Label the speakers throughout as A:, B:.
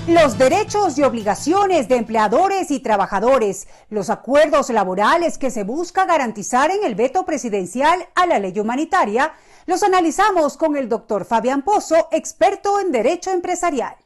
A: Los derechos y obligaciones de empleadores y trabajadores, los acuerdos laborales que se busca garantizar en el veto presidencial a la ley humanitaria, los analizamos con el doctor Fabián Pozo, experto en derecho empresarial.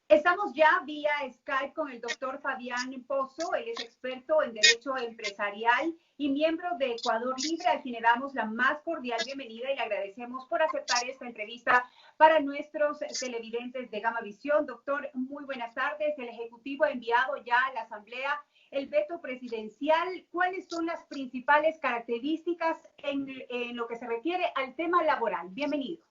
A: Estamos ya vía Skype con el doctor Fabián Pozo. Él es experto en derecho empresarial y miembro de Ecuador Libre, al quien le damos la más cordial bienvenida y le agradecemos por aceptar esta entrevista para nuestros televidentes de Gamavisión. Doctor, muy buenas tardes. El Ejecutivo ha enviado ya a la Asamblea el veto presidencial. ¿Cuáles son las principales características en lo que se refiere al tema laboral? Bienvenido.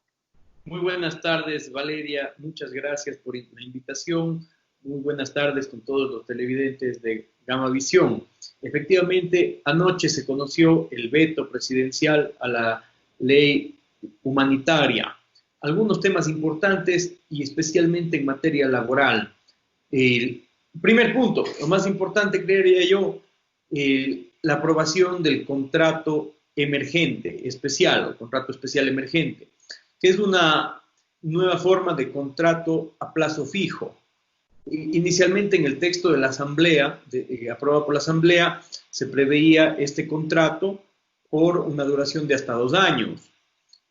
B: Muy buenas tardes, Valeria. Muchas gracias por la invitación. Muy buenas tardes con todos los televidentes de Gamavisión. Efectivamente, anoche se conoció el veto presidencial a la ley humanitaria. Algunos temas importantes y especialmente en materia laboral. El primer punto, lo más importante, creería yo, la aprobación del contrato emergente especial o contrato especial emergente, que es una nueva forma de contrato a plazo fijo. Inicialmente en el texto de la Asamblea, aprobado por la Asamblea, se preveía este contrato por una duración de hasta 2 años,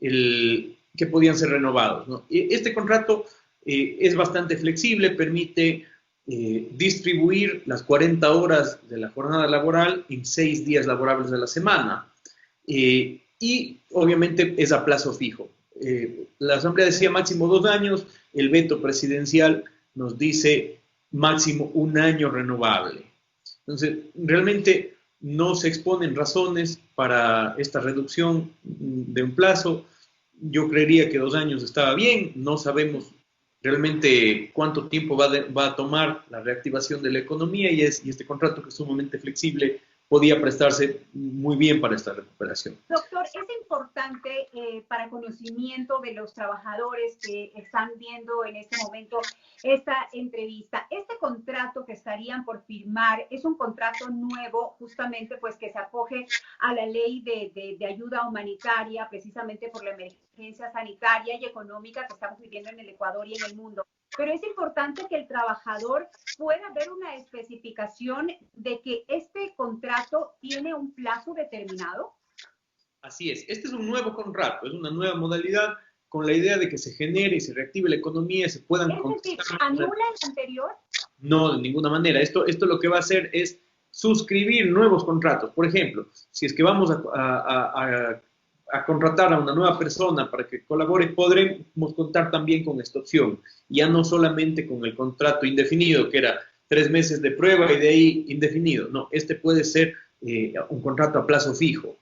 B: que podían ser renovados, ¿no? Este contrato es bastante flexible, permite distribuir las 40 horas de la jornada laboral en 6 días laborables de la semana, y obviamente es a plazo fijo. La Asamblea decía máximo 2 años, el veto presidencial nos dice máximo 1 año renovable. Entonces, realmente no se exponen razones para esta reducción de un plazo. Yo creería que 2 años estaba bien. No sabemos realmente cuánto tiempo va a tomar la reactivación de la economía y este contrato, que es sumamente flexible, podía prestarse muy bien para esta recuperación.
A: Doctor, es importante para conocimiento de los trabajadores que están viendo en este momento esta entrevista. Este contrato que estarían por firmar es un contrato nuevo, justamente pues que se acoge a la ley de ayuda humanitaria, precisamente por la emergencia sanitaria y económica que estamos viviendo en el Ecuador y en el mundo. Pero es importante que el trabajador pueda ver una especificación de que este contrato tiene un plazo determinado.
B: Así es. Este es un nuevo contrato, es una nueva modalidad con la idea de que se genere y se reactive la economía y se puedan...
A: ¿Es decir, anula el anterior?
B: No, de ninguna manera. Esto lo que va a hacer es suscribir nuevos contratos. Por ejemplo, si es que vamos a contratar a una nueva persona para que colabore, podremos contar también con esta opción. Ya no solamente con el contrato indefinido, que era 3 meses de prueba y de ahí indefinido. No, este puede ser un contrato a plazo fijo,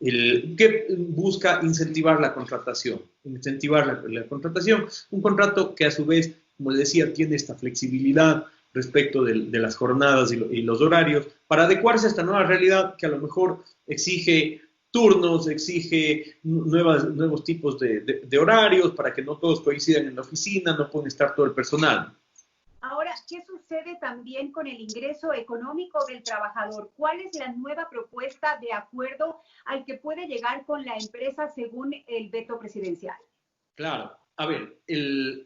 B: que busca incentivar la contratación. La contratación, un contrato que a su vez, como les decía, tiene esta flexibilidad respecto de las jornadas y los horarios, para adecuarse a esta nueva realidad que a lo mejor exige turnos, exige nuevos tipos de horarios para que no todos coincidan en la oficina, no pueden estar todo el personal.
A: Ahora, ¿qué sucede también con el ingreso económico del trabajador? ¿Cuál es la nueva propuesta de acuerdo al que puede llegar con la empresa según el veto presidencial?
B: Claro. A ver,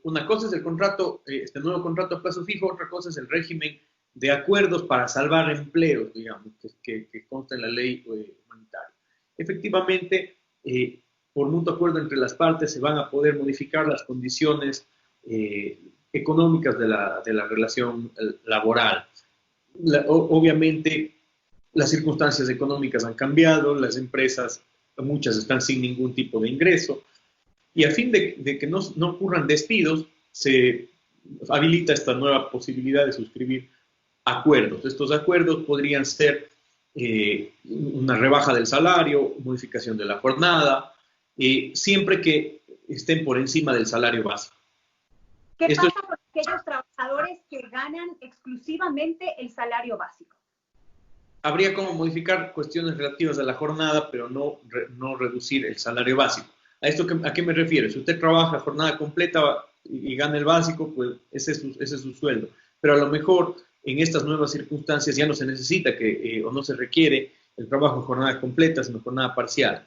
B: una cosa es el contrato, este nuevo contrato a plazo fijo, otra cosa es el régimen de acuerdos para salvar empleos, digamos, que consta en la ley humanitaria. Efectivamente, por mutuo acuerdo entre las partes se van a poder modificar las condiciones económicas de la relación laboral. Obviamente, las circunstancias económicas han cambiado, las empresas, muchas están sin ningún tipo de ingreso, y a fin de que no ocurran despidos, se habilita esta nueva posibilidad de suscribir acuerdos. Estos acuerdos podrían ser una rebaja del salario, modificación de la jornada, siempre que estén por encima del salario básico.
A: ¿Qué pasa con aquellos trabajadores que ganan exclusivamente el salario básico?
B: Habría como modificar cuestiones relativas a la jornada, pero no reducir el salario básico. ¿A qué me refiero? Si usted trabaja jornada completa y gana el básico, pues ese es su sueldo. Pero a lo mejor en estas nuevas circunstancias ya no se necesita o no se requiere el trabajo en jornada completa, sino jornada parcial.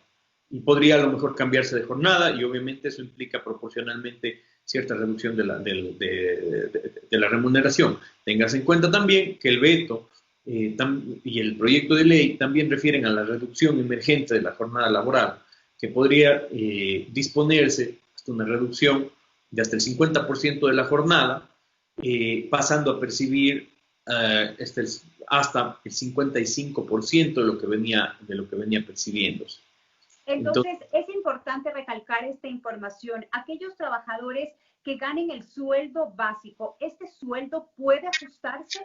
B: Y podría a lo mejor cambiarse de jornada y obviamente eso implica proporcionalmente cierta reducción de la remuneración. Tengas en cuenta también que el veto y el proyecto de ley también refieren a la reducción emergente de la jornada laboral, que podría disponerse hasta una reducción de hasta el 50% de la jornada, pasando a percibir hasta el 55% de lo que venía percibiéndose.
A: Entonces, es importante recalcar esta información. Aquellos trabajadores que ganen el sueldo básico, ¿este sueldo puede ajustarse?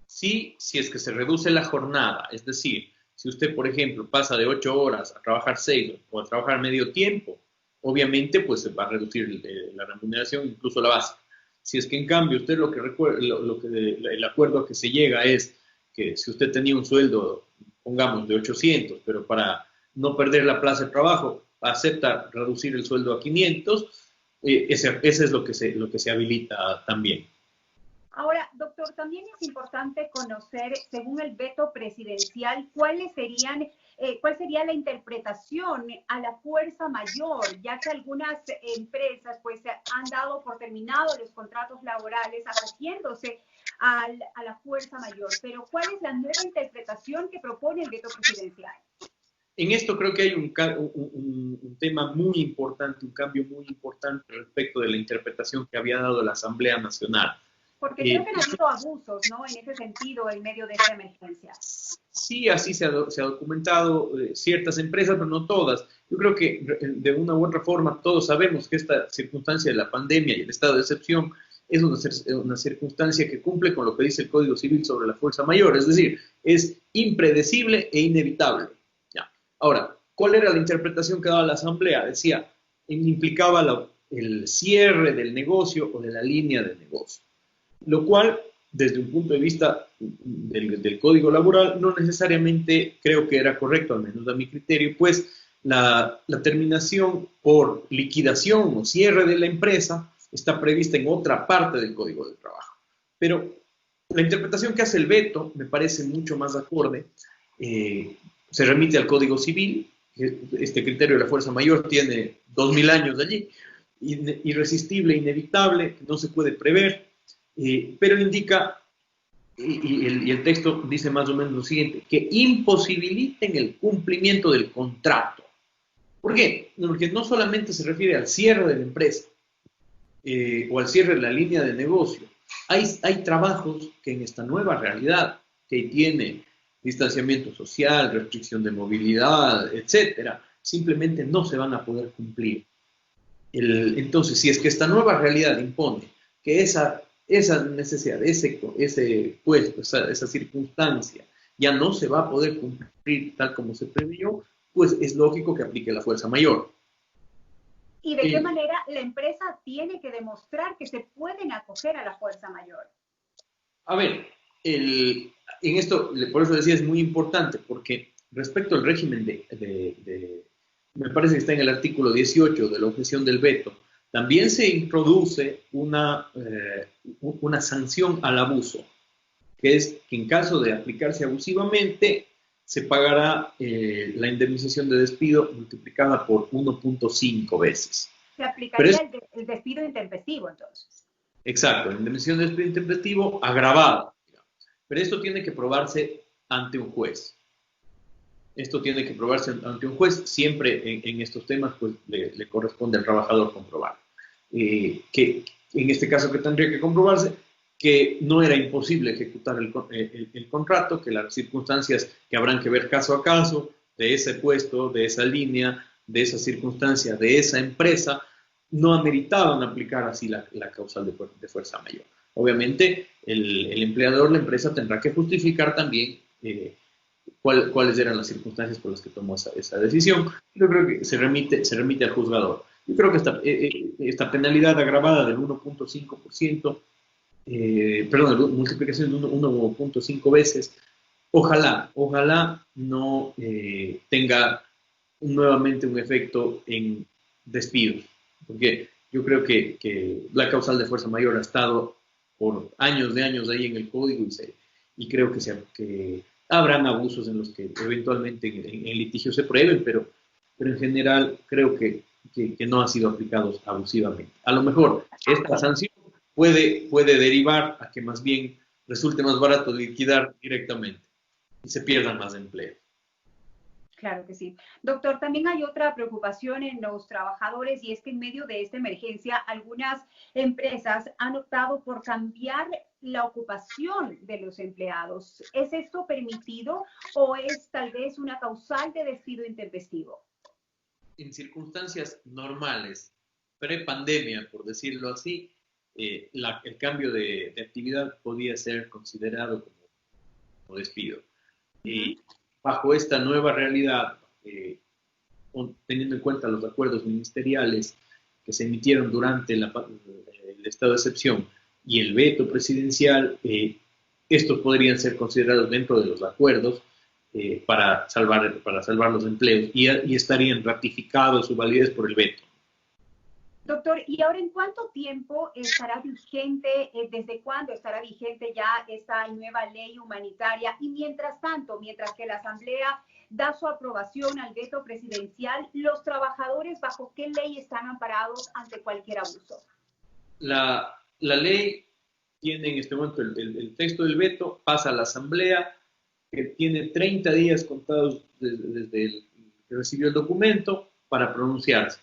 B: Sí, si es que se reduce la jornada, es decir, si usted, por ejemplo, pasa de 8 horas a trabajar 6 o a trabajar medio tiempo, obviamente pues se va a reducir la remuneración, incluso la base. Si es que en cambio usted el acuerdo a que se llega es que si usted tenía un sueldo, pongamos, de 800, pero para no perder la plaza de trabajo, acepta reducir el sueldo a 500, ese es lo que se habilita también.
A: Ahora, doctor, también es importante conocer, según el veto presidencial, cuál sería la interpretación a la fuerza mayor, ya que algunas empresas pues han dado por terminados los contratos laborales acogiéndose a la fuerza mayor. Pero ¿cuál es la nueva interpretación que propone el veto presidencial?
B: En esto creo que hay un tema muy importante, un cambio muy importante respecto de la interpretación que había dado la Asamblea Nacional.
A: Porque creo que han habido abusos, ¿no? En ese sentido, en medio de esta emergencia.
B: Sí, así se ha documentado ciertas empresas, pero no todas. Yo creo que de una u otra forma todos sabemos que esta circunstancia de la pandemia y el estado de excepción es una circunstancia que cumple con lo que dice el Código Civil sobre la fuerza mayor, es decir, es impredecible e inevitable. Ya. Ahora, ¿cuál era la interpretación que daba la Asamblea? Decía, implicaba el cierre del negocio o de la línea de negocio, lo cual, desde un punto de vista del Código Laboral, no necesariamente creo que era correcto, al menos a mi criterio, pues la terminación por liquidación o cierre de la empresa está prevista en otra parte del Código del Trabajo. Pero la interpretación que hace el veto me parece mucho más acorde. Se remite al Código Civil. Este criterio de la fuerza mayor tiene 2000 años allí. Irresistible, inevitable, no se puede prever. Pero indica, y el texto dice más o menos lo siguiente, que imposibiliten el cumplimiento del contrato. ¿Por qué? Porque no solamente se refiere al cierre de la empresa o al cierre de la línea de negocio. Hay trabajos que en esta nueva realidad, que tiene distanciamiento social, restricción de movilidad, etcétera, simplemente no se van a poder cumplir. Entonces, si es que esta nueva realidad impone que esa necesidad, ese puesto, esa circunstancia ya no se va a poder cumplir tal como se previó, pues es lógico que aplique la fuerza mayor.
A: ¿Y de qué manera la empresa tiene que demostrar que se pueden acoger a la fuerza mayor?
B: A ver, en esto, por eso decía, es muy importante, porque respecto al régimen me parece que está en el artículo 18 de la objeción del veto, también se introduce una sanción al abuso, que es que en caso de aplicarse abusivamente, se pagará la indemnización de despido multiplicada por 1.5 veces.
A: Se aplicaría el despido intempestivo, entonces.
B: Exacto, la indemnización de despido intempestivo agravada. Pero esto tiene que probarse ante un juez. Esto tiene que probarse ante un juez. Siempre en estos temas pues, le corresponde al trabajador comprobar. Que en este caso que tendría que comprobarse que no era imposible ejecutar el contrato, que las circunstancias que habrán que ver caso a caso de ese puesto, de esa línea, de esa circunstancia, de esa empresa, no ameritaban aplicar así la causal de fuerza mayor. Obviamente, el empleador, la empresa, tendrá que justificar también cuáles eran las circunstancias por las que tomó esa decisión. Yo creo que se remite al juzgador. Yo creo que esta penalidad agravada del 1.5%, perdón, multiplicación de 1.5 veces, ojalá no tenga nuevamente un efecto en despidos, porque yo creo que la causal de fuerza mayor ha estado por años de años ahí en el código y creo que Habrán abusos en los que eventualmente en litigio se prueben, pero en general creo que no han sido aplicados abusivamente. A lo mejor esta sanción puede derivar a que más bien resulte más barato liquidar directamente y se pierdan más empleos.
A: Claro que sí. Doctor, también hay otra preocupación en los trabajadores y es que en medio de esta emergencia algunas empresas han optado por cambiar la ocupación de los empleados. ¿Es esto permitido o es tal vez una causal de despido intempestivo?
B: En circunstancias normales, pre-pandemia, por decirlo así, el cambio de actividad podía ser considerado como despido. Bajo esta nueva realidad, teniendo en cuenta los acuerdos ministeriales que se emitieron durante el estado de excepción y el veto presidencial, estos podrían ser considerados dentro de los acuerdos para salvar los empleos y estarían ratificados su validez por el veto.
A: Doctor, ¿y ahora en cuánto tiempo estará vigente, desde cuándo estará vigente ya esta nueva ley humanitaria? Y mientras tanto, mientras que la Asamblea da su aprobación al veto presidencial, ¿los trabajadores bajo qué ley están amparados ante cualquier abuso?
B: La ley tiene en este momento el texto del veto, pasa a la Asamblea, que tiene 30 días contados desde el que recibió el documento para pronunciarse.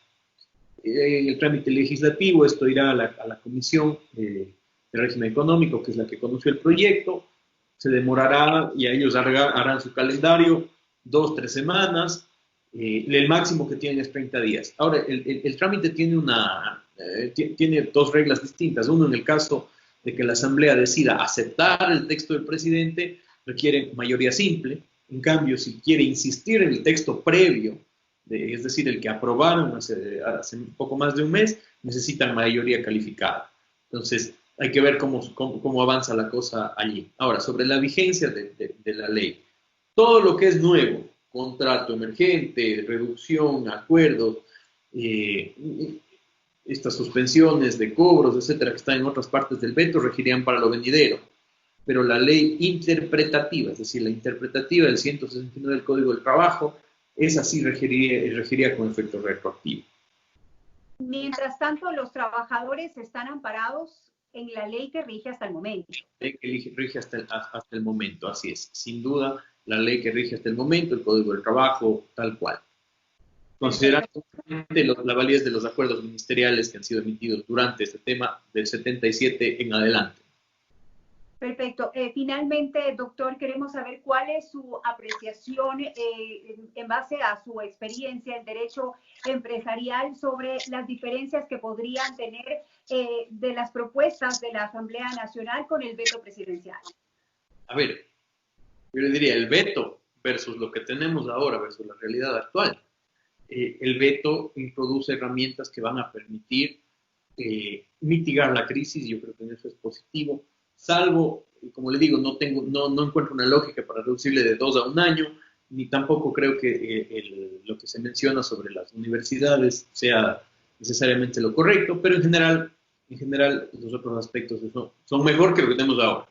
B: En el trámite legislativo esto irá a la Comisión de Régimen Económico, que es la que conoció el proyecto, se demorará y ellos harán su calendario 2-3 semanas, el máximo que tienen es 30 días. Ahora, el trámite tiene dos reglas distintas. Uno, en el caso de que la Asamblea decida aceptar el texto del presidente, requiere mayoría simple. En cambio, si quiere insistir en el texto previo, es decir, el que aprobaron hace un poco más de un mes, necesitan mayoría calificada. Entonces, hay que ver cómo avanza la cosa allí. Ahora, sobre la vigencia de la ley, todo lo que es nuevo, contrato emergente, reducción, acuerdos, estas suspensiones de cobros, etcétera, que están en otras partes del veto, regirían para lo venidero. Pero la ley interpretativa, es decir, la interpretativa del 169 del Código del Trabajo, esa sí regiría con efecto retroactivo.
A: Mientras tanto, los trabajadores están amparados en la ley que rige hasta el momento.
B: La ley que rige hasta el momento, así es. Sin duda, la ley que rige hasta el momento, el Código del Trabajo, tal cual. Considerando la validez de los acuerdos ministeriales que han sido emitidos durante este tema del 77 en adelante.
A: Perfecto. Finalmente, doctor, queremos saber cuál es su apreciación en base a su experiencia en derecho empresarial sobre las diferencias que podrían tener de las propuestas de la Asamblea Nacional con el veto presidencial.
B: A ver, yo le diría el veto versus lo que tenemos ahora, versus la realidad actual. El veto introduce herramientas que van a permitir mitigar la crisis, yo creo que en eso es positivo, salvo, como le digo, no encuentro una lógica para reducirle de 2 a 1 año, ni tampoco creo que lo que se menciona sobre las universidades sea necesariamente lo correcto, pero en general los otros aspectos son mejor que lo que tenemos ahora.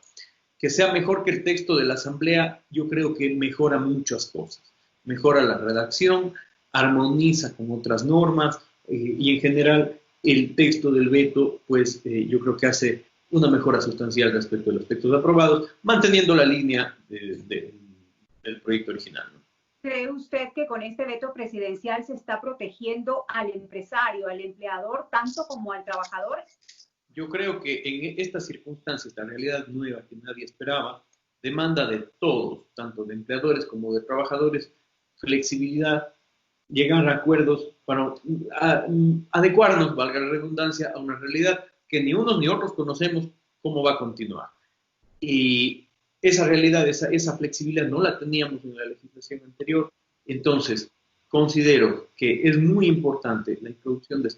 B: Que sea mejor que el texto de la Asamblea, yo creo que mejora muchas cosas. Mejora la redacción, armoniza con otras normas y en general el texto del veto, pues yo creo que hace una mejora sustancial respecto de los textos aprobados, manteniendo la línea del proyecto original, ¿no?
A: ¿Cree usted que con este veto presidencial se está protegiendo al empresario, al empleador, tanto como al trabajador?
B: Yo creo que en estas circunstancias, la realidad nueva que nadie esperaba, demanda de todos, tanto de empleadores como de trabajadores, flexibilidad, llegar a acuerdos para adecuarnos, valga la redundancia, a una realidad que ni unos ni otros conocemos cómo va a continuar. Y esa realidad, esa flexibilidad no la teníamos en la legislación anterior. Entonces, considero que es muy importante la introducción de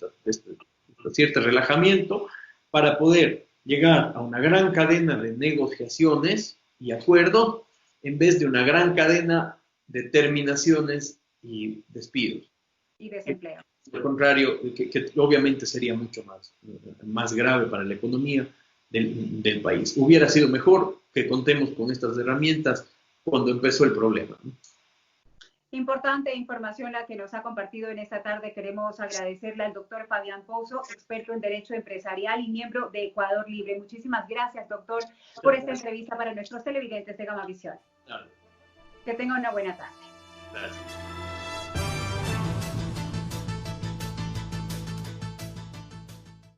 B: cierto relajamiento para poder llegar a una gran cadena de negociaciones y acuerdos en vez de una gran cadena de terminaciones y despidos.
A: Y desempleo.
B: Al contrario, que obviamente sería mucho más grave para la economía del país. Hubiera sido mejor que contemos con estas herramientas cuando empezó el problema.
A: Importante información la que nos ha compartido en esta tarde. Queremos agradecerle al doctor Fabián Pouso, experto en Derecho Empresarial y miembro de Ecuador Libre. Muchísimas gracias, doctor, por esta entrevista para nuestros televidentes de Gamavisión.
B: Claro.
A: Que tenga una buena tarde.
B: Gracias.